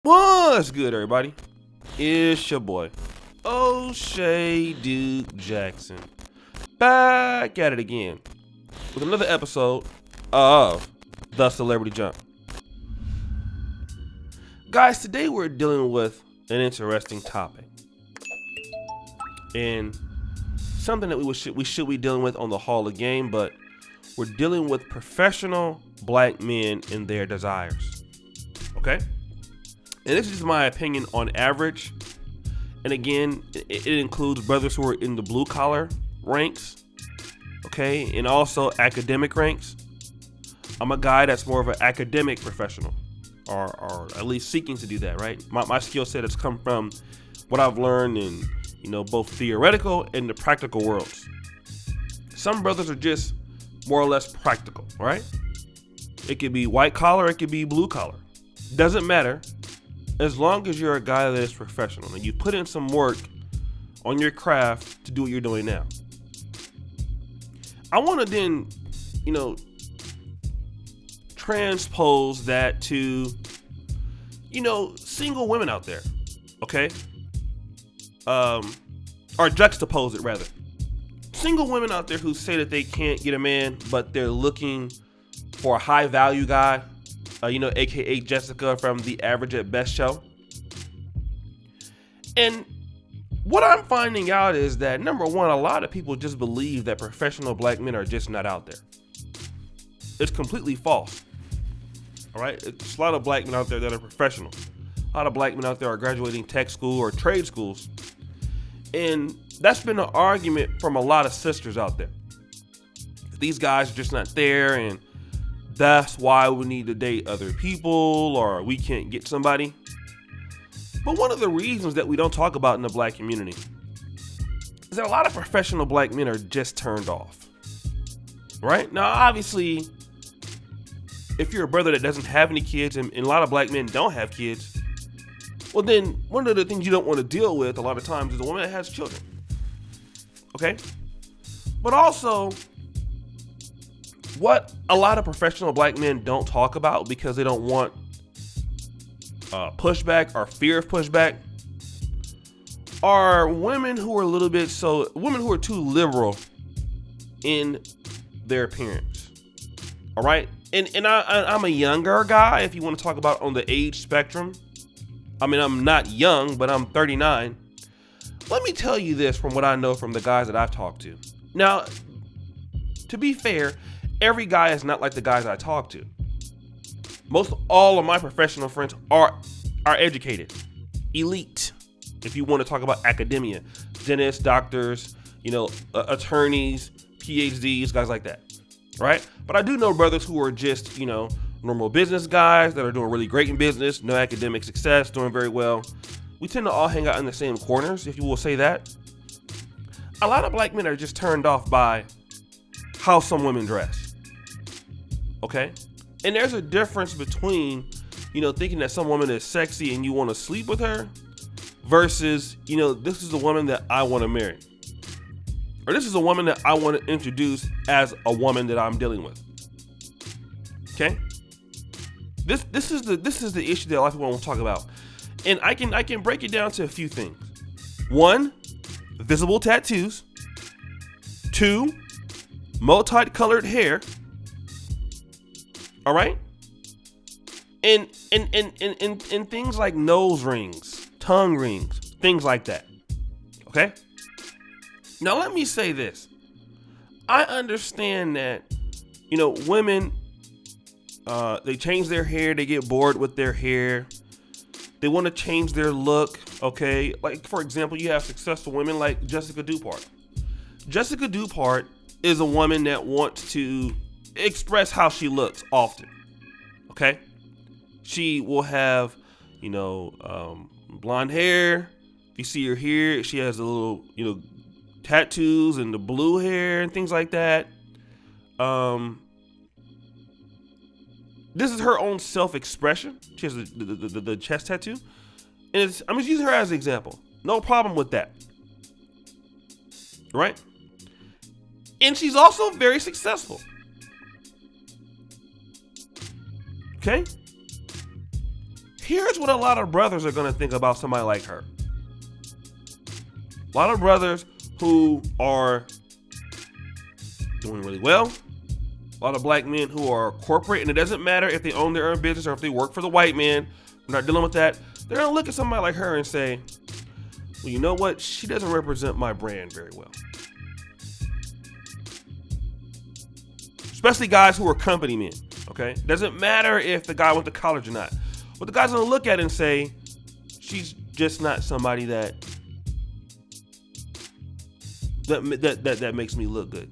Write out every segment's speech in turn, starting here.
What's good, everybody? It's your boy, O'Shea Duke Jackson, back at it again with another episode of The Celebrity Jump. Guys, today we're dealing with an interesting topic and something that we should be dealing with on the Hall of Game, but we're dealing with professional black men and their desires. Okay? And this is just my opinion on average. And again, it includes brothers who are in the blue collar ranks, okay, and also academic ranks. I'm a guy that's more of an academic professional, or at least seeking to do that, right? My skill set has come from what I've learned in, both theoretical and the practical worlds. Some brothers are just more or less practical, right? It could be white collar, it could be blue collar. Doesn't matter. As long as you're a guy that is professional and you put in some work on your craft to do what you're doing now. I want to then, transpose that to, single women out there, okay? Or juxtapose it rather. Single women out there who say that they can't get a man, but they're looking for a high value guy. AKA Jessica from the Average at Best show. And what I'm finding out is that, number one, a lot of people just believe that professional black men are just not out there. It's completely false. All right? There's a lot of black men out there that are professional. A lot of black men out there are graduating tech school or trade schools. And that's been an argument from a lot of sisters out there. These guys are just not there, and that's why we need to date other people, or we can't get somebody. But one of the reasons that we don't talk about in the black community is that a lot of professional black men are just turned off. Right? Now, obviously, if you're a brother that doesn't have any kids, and a lot of black men don't have kids, well then, one of the things you don't want to deal with a lot of times is a woman that has children. Okay? But also, what a lot of professional black men don't talk about because they don't want pushback or fear of pushback are women who are women who are too liberal in their appearance. All right. And I'm a younger guy, if you want to talk about on the age spectrum. I mean, I'm not young, but I'm 39. Let me tell you this from what I know from the guys that I've talked to. Now, to be fair, every guy is not like the guys I talk to. Most all of my professional friends are educated, elite. If you want to talk about academia, dentists, doctors, attorneys, PhDs, guys like that, right? But I do know brothers who are just, normal business guys that are doing really great in business, no academic success, doing very well. We tend to all hang out in the same corners, if you will say that. A lot of black men are just turned off by how some women dress. Okay? And there's a difference between, thinking that some woman is sexy and you want to sleep with her versus, this is a woman that I want to marry. Or this is a woman that I want to introduce as a woman that I'm dealing with. Okay? This is the issue that a lot of people won't talk about. And I can break it down to a few things. 1, visible tattoos. 2, multicolored hair. All right? And things like nose rings, tongue rings, things like that. Okay? Now let me say this. I understand that, women, they change their hair, they get bored with their hair. They want to change their look, okay? Like, for example, you have successful women like Jessica Dupart. Jessica Dupart is a woman that wants to express how she looks often, okay? She will have, blonde hair. If you see her here, she has a little, tattoos and the blue hair and things like that. This is her own self-expression. She has the chest tattoo. And I'm just using her as an example. No problem with that. Right? And she's also very successful. Okay? Here's what a lot of brothers are going to think about somebody like her. A lot of brothers who are doing really well. A lot of black men who are corporate, and it doesn't matter if they own their own business or if they work for the white man. We're not dealing with that. They're going to look at somebody like her and say, well, you know what? She doesn't represent my brand very well. Especially guys who are company men, okay? Doesn't matter if the guy went to college or not. But the guy's going to look at it and say, she's just not somebody that makes me look good.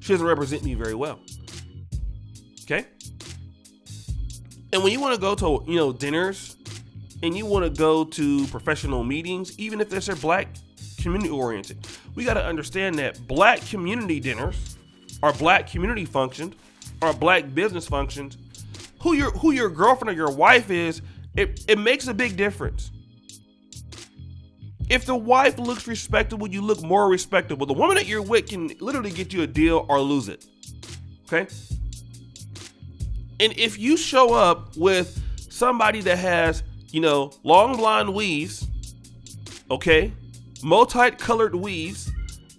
She doesn't represent me very well. Okay? And when you want to go to, dinners and you want to go to professional meetings, even if they're black community oriented, we got to understand that black community dinners or black community functions or black business functions, who your girlfriend or your wife is, it makes a big difference. If the wife looks respectable, you look more respectable. The woman that you're with can literally get you a deal or lose it. Okay? And if you show up with somebody that has, long blonde weaves, okay, multicolored weaves,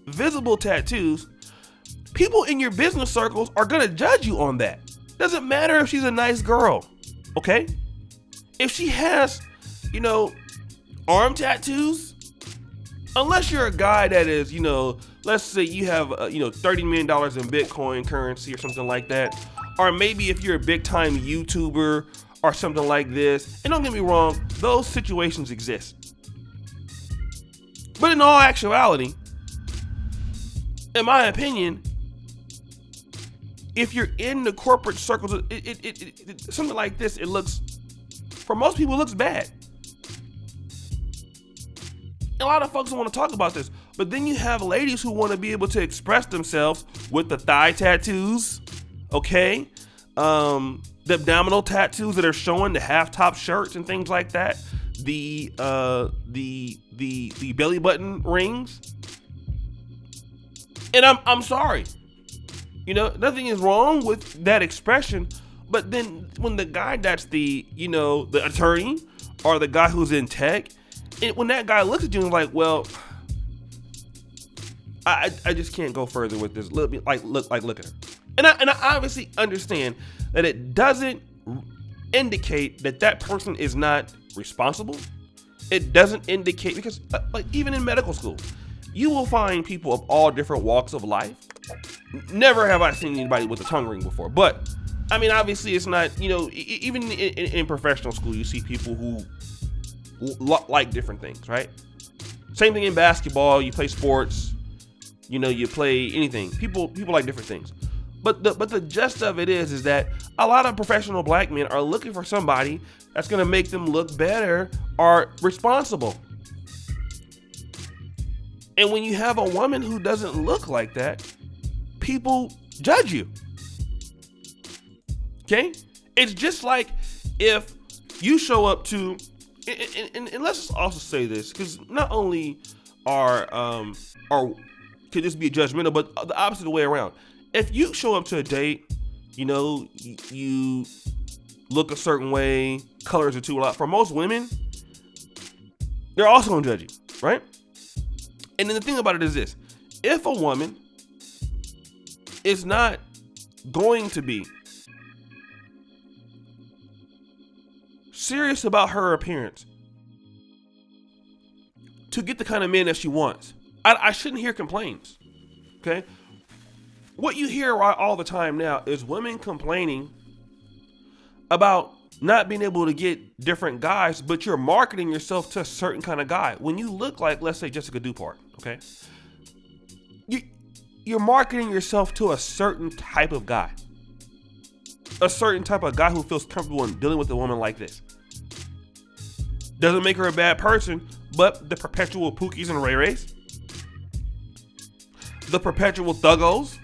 visible tattoos, people in your business circles are going to judge you on that. Doesn't matter if she's a nice girl, okay? If she has, arm tattoos, unless you're a guy that is, let's say you have, $30 million in Bitcoin currency or something like that. Or maybe if you're a big time YouTuber or something like this. And don't get me wrong, those situations exist. But in all actuality, in my opinion, if you're in the corporate circles, something like this, it looks, for most people, it looks bad. A lot of folks don't want to talk about this, but then you have ladies who want to be able to express themselves with the thigh tattoos, okay? The abdominal tattoos that are showing, the half top shirts and things like that, the belly button rings. And I'm sorry, nothing is wrong with that expression, but then when the guy that's the attorney or the guy who's in tech, and when that guy looks at you and like, well, I just can't go further with this. Look at her. And I obviously understand that it doesn't indicate that person is not responsible. It doesn't indicate, because even in medical school, you will find people of all different walks of life. Never have I seen anybody with a tongue ring before, but I mean, obviously it's not, even in professional school, you see people who like different things, right? Same thing in basketball. You play sports, you play anything. People like different things. But the gist of it is that a lot of professional black men are looking for somebody that's going to make them look better or responsible. And when you have a woman who doesn't look like that, people judge you. Okay? It's just like if you show up to, and let's also say this, because not only could this be judgmental, but the opposite way around. If you show up to a date, you look a certain way, colors are too loud. For most women, they're also gonna judge you, right? And then the thing about it is this: if a woman is not going to be serious about her appearance to get the kind of man that she wants, I shouldn't hear complaints, okay? What you hear all the time now is women complaining about not being able to get different guys, but you're marketing yourself to a certain kind of guy. When you look like, let's say, Jessica Dupart, okay? You're marketing yourself to a certain type of guy. A certain type of guy who feels comfortable in dealing with a woman like this. Doesn't make her a bad person, but the perpetual Pookies and Ray Rays, the perpetual thuggos.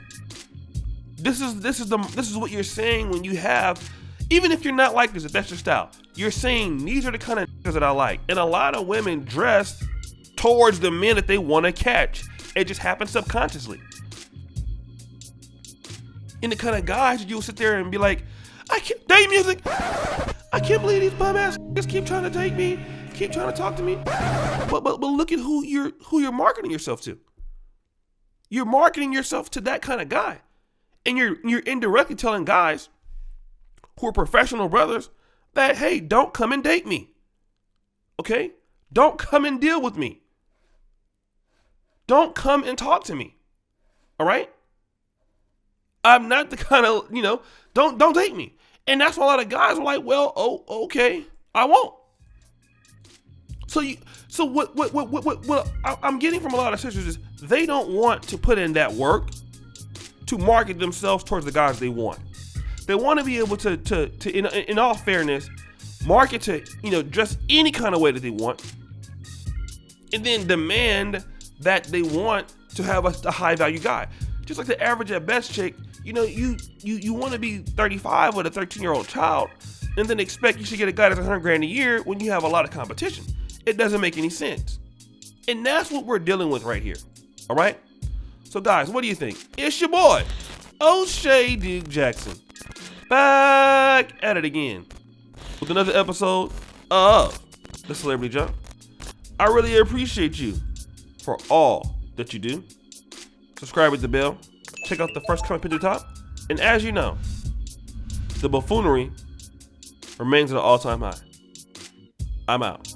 This is what you're saying when you have, even if you're not like this, if that's your style, you're saying these are the kind of that I like. And a lot of women dress towards the men that they want to catch. It just happens subconsciously. And the kind of guys you'll sit there and be like, I can't, day music, I can't believe these bum ass just keep trying to take me, keep trying to talk to me. But look at who you're marketing yourself to. You're marketing yourself to that kind of guy. And you're indirectly telling guys who are professional brothers that, hey, don't come and date me. Okay? Don't come and deal with me. Don't come and talk to me. All right? I'm not the kind of, don't date me. And that's why a lot of guys are like, well, okay, I won't. So what I'm getting from a lot of sisters is they don't want to put in that work to market themselves towards the guys they want. They want to be able to in all fairness, market to, dress any kind of way that they want, and then demand that they want to have a high value guy. Just like the average at best chick, you want to be 35 with a 13-year-old child, and then expect you should get a guy that's $100,000 a year when you have a lot of competition. It doesn't make any sense. And that's what we're dealing with right here. All right? So guys, what do you think? It's your boy, O'Shea Duke Jackson, back at it again with another episode of The Celebrity Jump. I really appreciate you for all that you do. Subscribe with the bell. Check out the first comment pinned at the top. And as you know, the buffoonery remains at an all-time high. I'm out.